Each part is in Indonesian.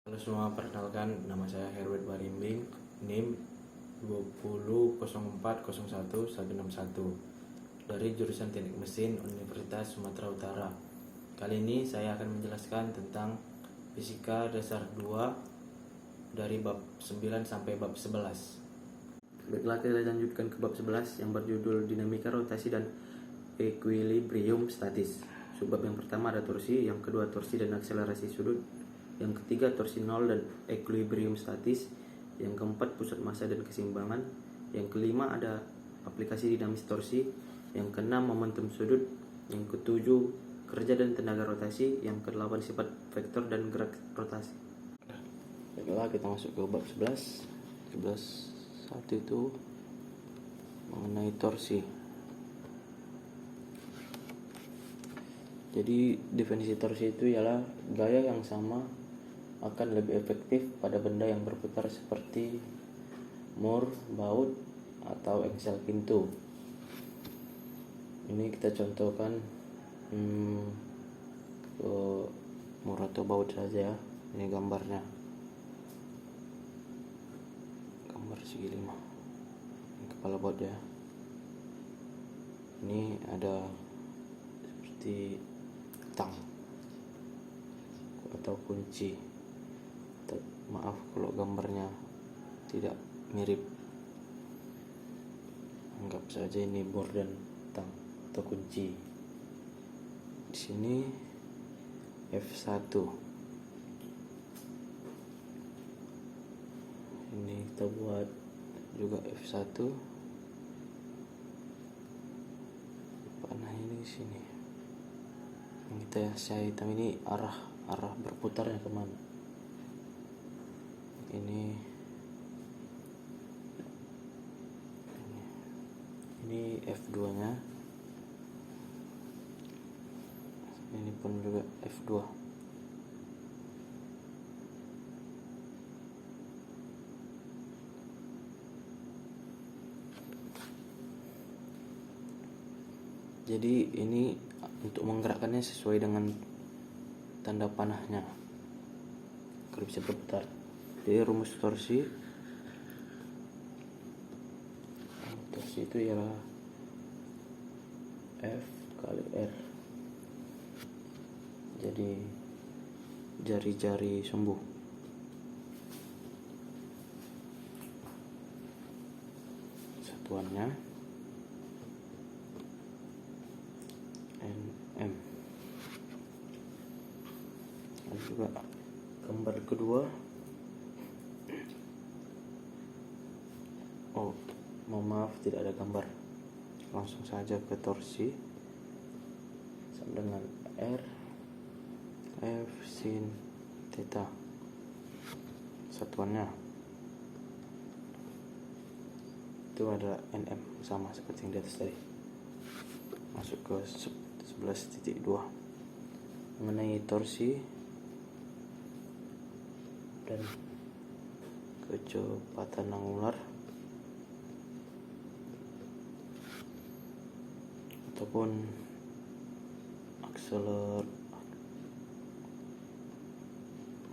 Halo semua, perkenalkan nama saya Herbert Barimbing, NIM 2004011161 dari jurusan Teknik Mesin Universitas Sumatera Utara. Kali ini saya akan menjelaskan tentang fisika dasar 2 dari bab 9 sampai bab 11. Baiklah, kita lanjutkan ke bab 11 yang berjudul dinamika rotasi dan equilibrium statis. Subbab yang pertama ada torsi, yang kedua torsi dan akselerasi sudut, yang ketiga torsi nol dan equilibrium statis, yang keempat pusat massa dan keseimbangan, yang kelima ada aplikasi dinamis torsi, yang keenam momentum sudut, yang ketujuh kerja dan tenaga rotasi, yang kedelapan sifat vektor dan gerak rotasi. Baiklah, kita masuk ke bab 11. 11.1 itu mengenai torsi. Jadi definisi torsi itu ialah gaya yang sama akan lebih efektif pada benda yang berputar seperti mur, baut, atau engsel pintu. Ini kita contohkan ke mur atau baut saja ya. Ini gambarnya, gambar segi 5. Ini kepala baut ya. Ini ada seperti tang atau kunci. Maaf kalau gambarnya tidak mirip, anggap saja ini bor dan tang atau kunci. Di sini F1. Ini kita buat juga F1. Panah ini di sini. Saya hitam ini arah berputarnya kemana. Ini F2 nya. Ini pun juga F2. Jadi ini untuk menggerakkannya sesuai dengan tanda panahnya agar bisa berputar. Jadi rumus torsi itu ialah F kali R. Jadi jari-jari sembuh. Satuannya Nm. Dan juga gambar kedua. Maaf, tidak ada gambar. Langsung saja ke torsi sama dengan R F sin theta. Satuannya itu adalah Nm, sama seperti yang di atas tadi. Masuk ke 11.2 mengenai torsi dan kecepatan angular ataupun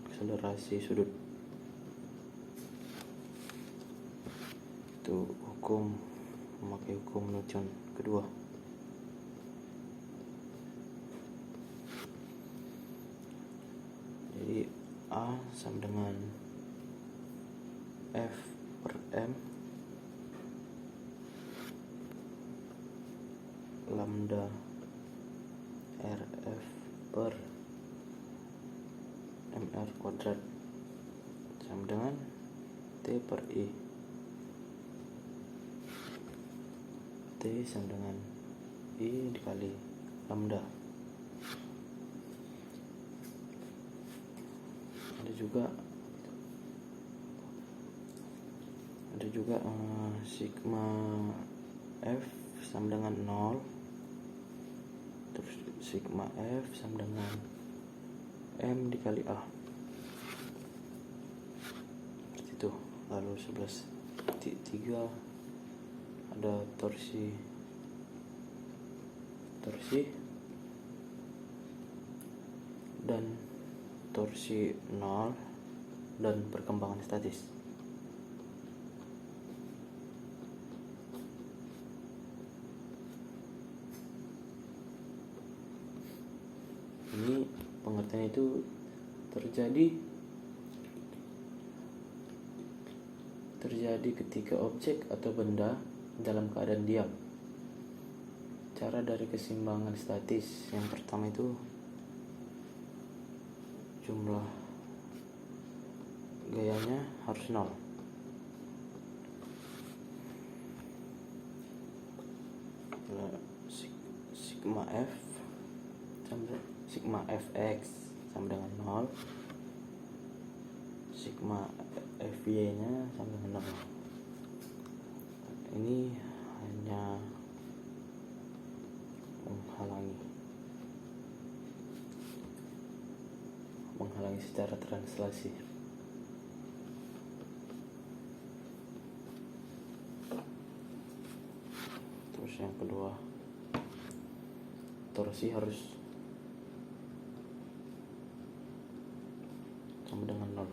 akselerasi sudut. Itu memakai hukum Newton kedua. Jadi A sama dengan F per M lambda RF per MR kuadrat sama dengan T per I. T sama dengan I dikali lambda. Ada juga sigma F sama dengan 0, terus sigma F sama dengan M dikali A. Seperti itu. Lalu 11.3 ada torsi dan torsi 0 dan perkembangan statis. Ini pengertian itu terjadi ketika objek atau benda dalam keadaan diam. Cara dari keseimbangan statis yang pertama itu jumlah gayanya harus 0. Sigma fx sama dengan 0, sigma fy nya sama dengan 0. Ini hanya menghalangi secara translasi. Terus yang kedua, torsi harus sama dengan 0.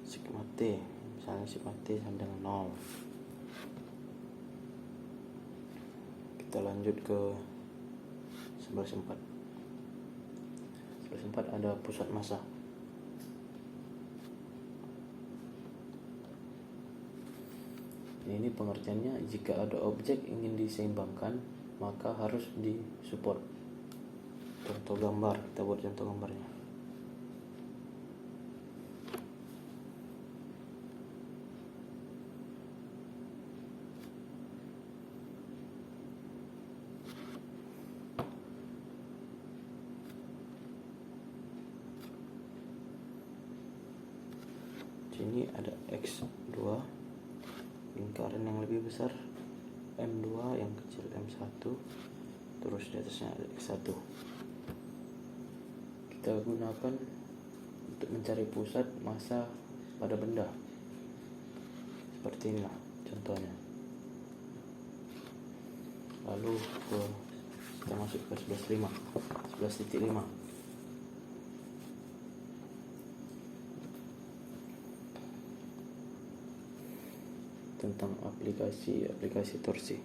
Sigma t, misalnya sigma t sama dengan 0. Kita lanjut ke 11/4. 11/4 ada pusat massa. Ini pengertiannya, jika ada objek ingin diseimbangkan maka harus disupport. Contoh gambar, kita buat contoh gambarnya. Sini ada X2, lingkaran yang lebih besar M2, yang kecil M1, terus di atasnya ada X1. Kita gunakan untuk mencari pusat massa pada benda. Seperti inilah contohnya. Lalu kita masuk ke 11.5. Tentang aplikasi torsi.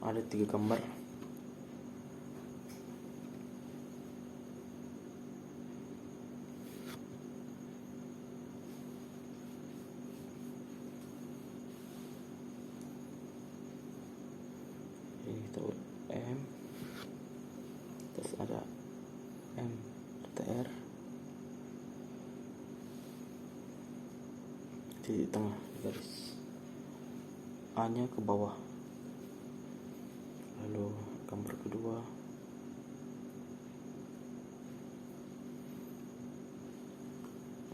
Ada 3 gambar. Ini kita buat M, terus ada M TR di tengah garis, A nya ke bawah. Lalu gambar kedua,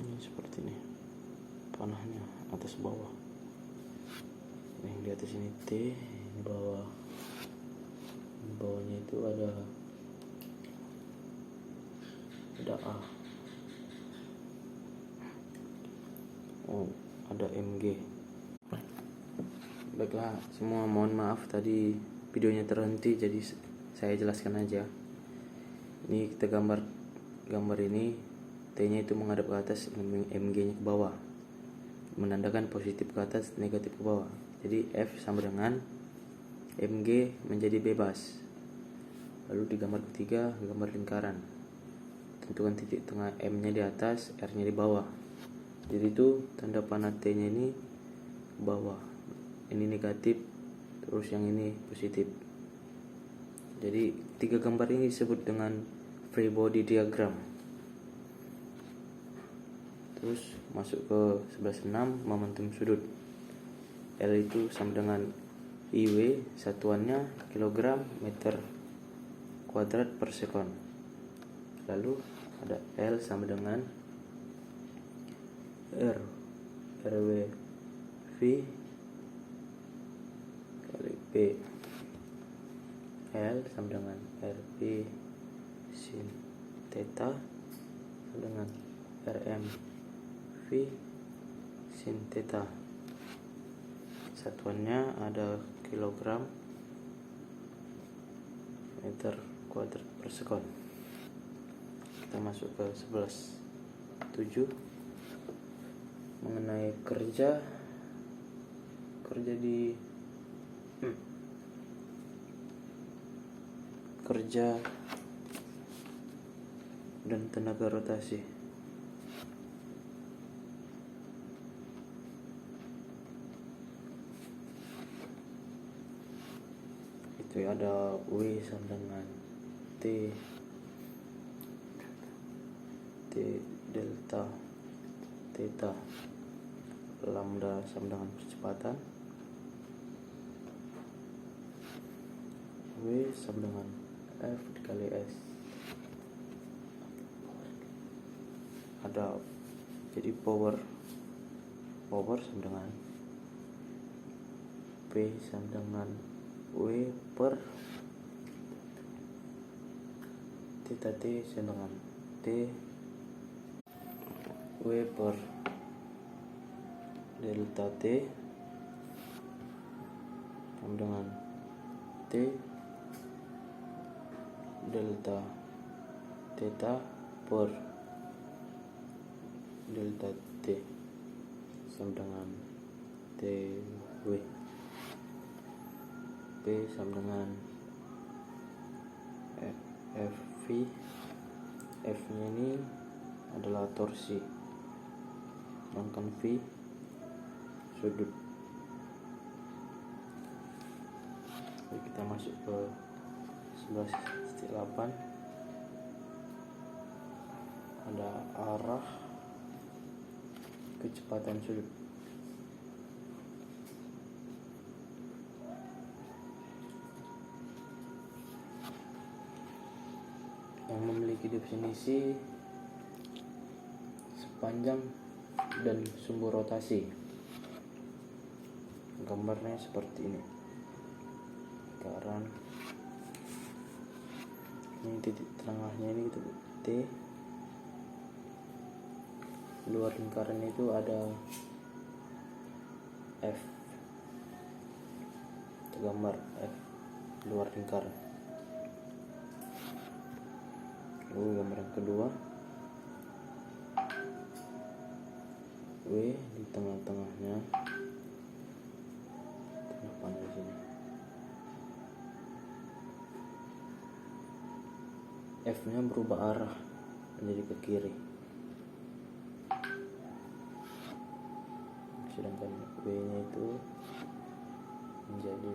ini seperti ini, panahnya atas bawah. Yang di atas ini T, di bawahnya itu ada A. Ada MG. Baiklah, semua mohon maaf tadi videonya terhenti, jadi saya jelaskan aja. Ini kita gambar ini, T-nya itu menghadap ke atas, MG-nya ke bawah, menandakan positif ke atas, negatif ke bawah. Jadi F sama dengan MG menjadi bebas. Lalu di gambar ketiga, gambar lingkaran, tentukan titik tengah M-nya di atas, R-nya di bawah. Jadi itu tanda panah T-nya ini ke bawah, ini negatif, terus yang ini positif. Jadi 3 gambar ini disebut dengan free body diagram. Terus masuk ke 11.6, momentum sudut. L itu sama dengan IW, satuannya kilogram meter kuadrat per sekon. Lalu ada L sama dengan RW V kali P. L sama dengan RP sin theta sama dengan RM V sin theta. satuannya ada kilogram meter kuadrat per sekon. Kita masuk ke 11.7 mengenai kerja dan tenaga rotasi. Itu ada W sama dengan T delta theta, lambda sama dengan percepatan, W sama dengan F dikali S. Ada jadi power sama dengan P sama dengan W per theta T sama dengan T W per delta T sama dengan T delta theta per delta T sama dengan TW. P sama dengan FV. F nya ini adalah torsi, sedangkan V sudut. Jadi kita masuk ke 11.8. Ada arah kecepatan sudut. Yang memiliki definisi sepanjang dan sumbu rotasi. Gambarnya seperti ini. Lingkaran. Ini titik tengahnya ini gitu, T. Luar lingkaran itu ada F. Itu gambar F luar lingkaran. Lalu gambar yang kedua, W di tengah-tengahnya, tengah panel sini. F nya berubah arah menjadi ke kiri, sedangkan W nya itu menjadi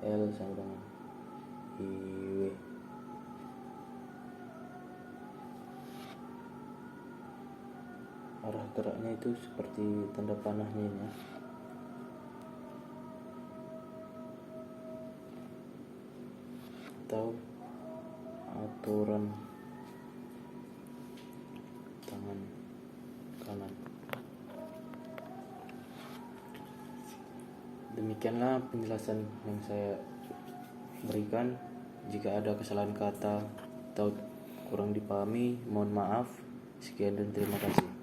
L sama dengan IW. Arah geraknya itu seperti tanda panahnya ini ya. Atau aturan tangan kanan. Demikianlah penjelasan yang saya berikan. Jika ada kesalahan kata atau kurang dipahami, mohon maaf. Sekian dan terima kasih.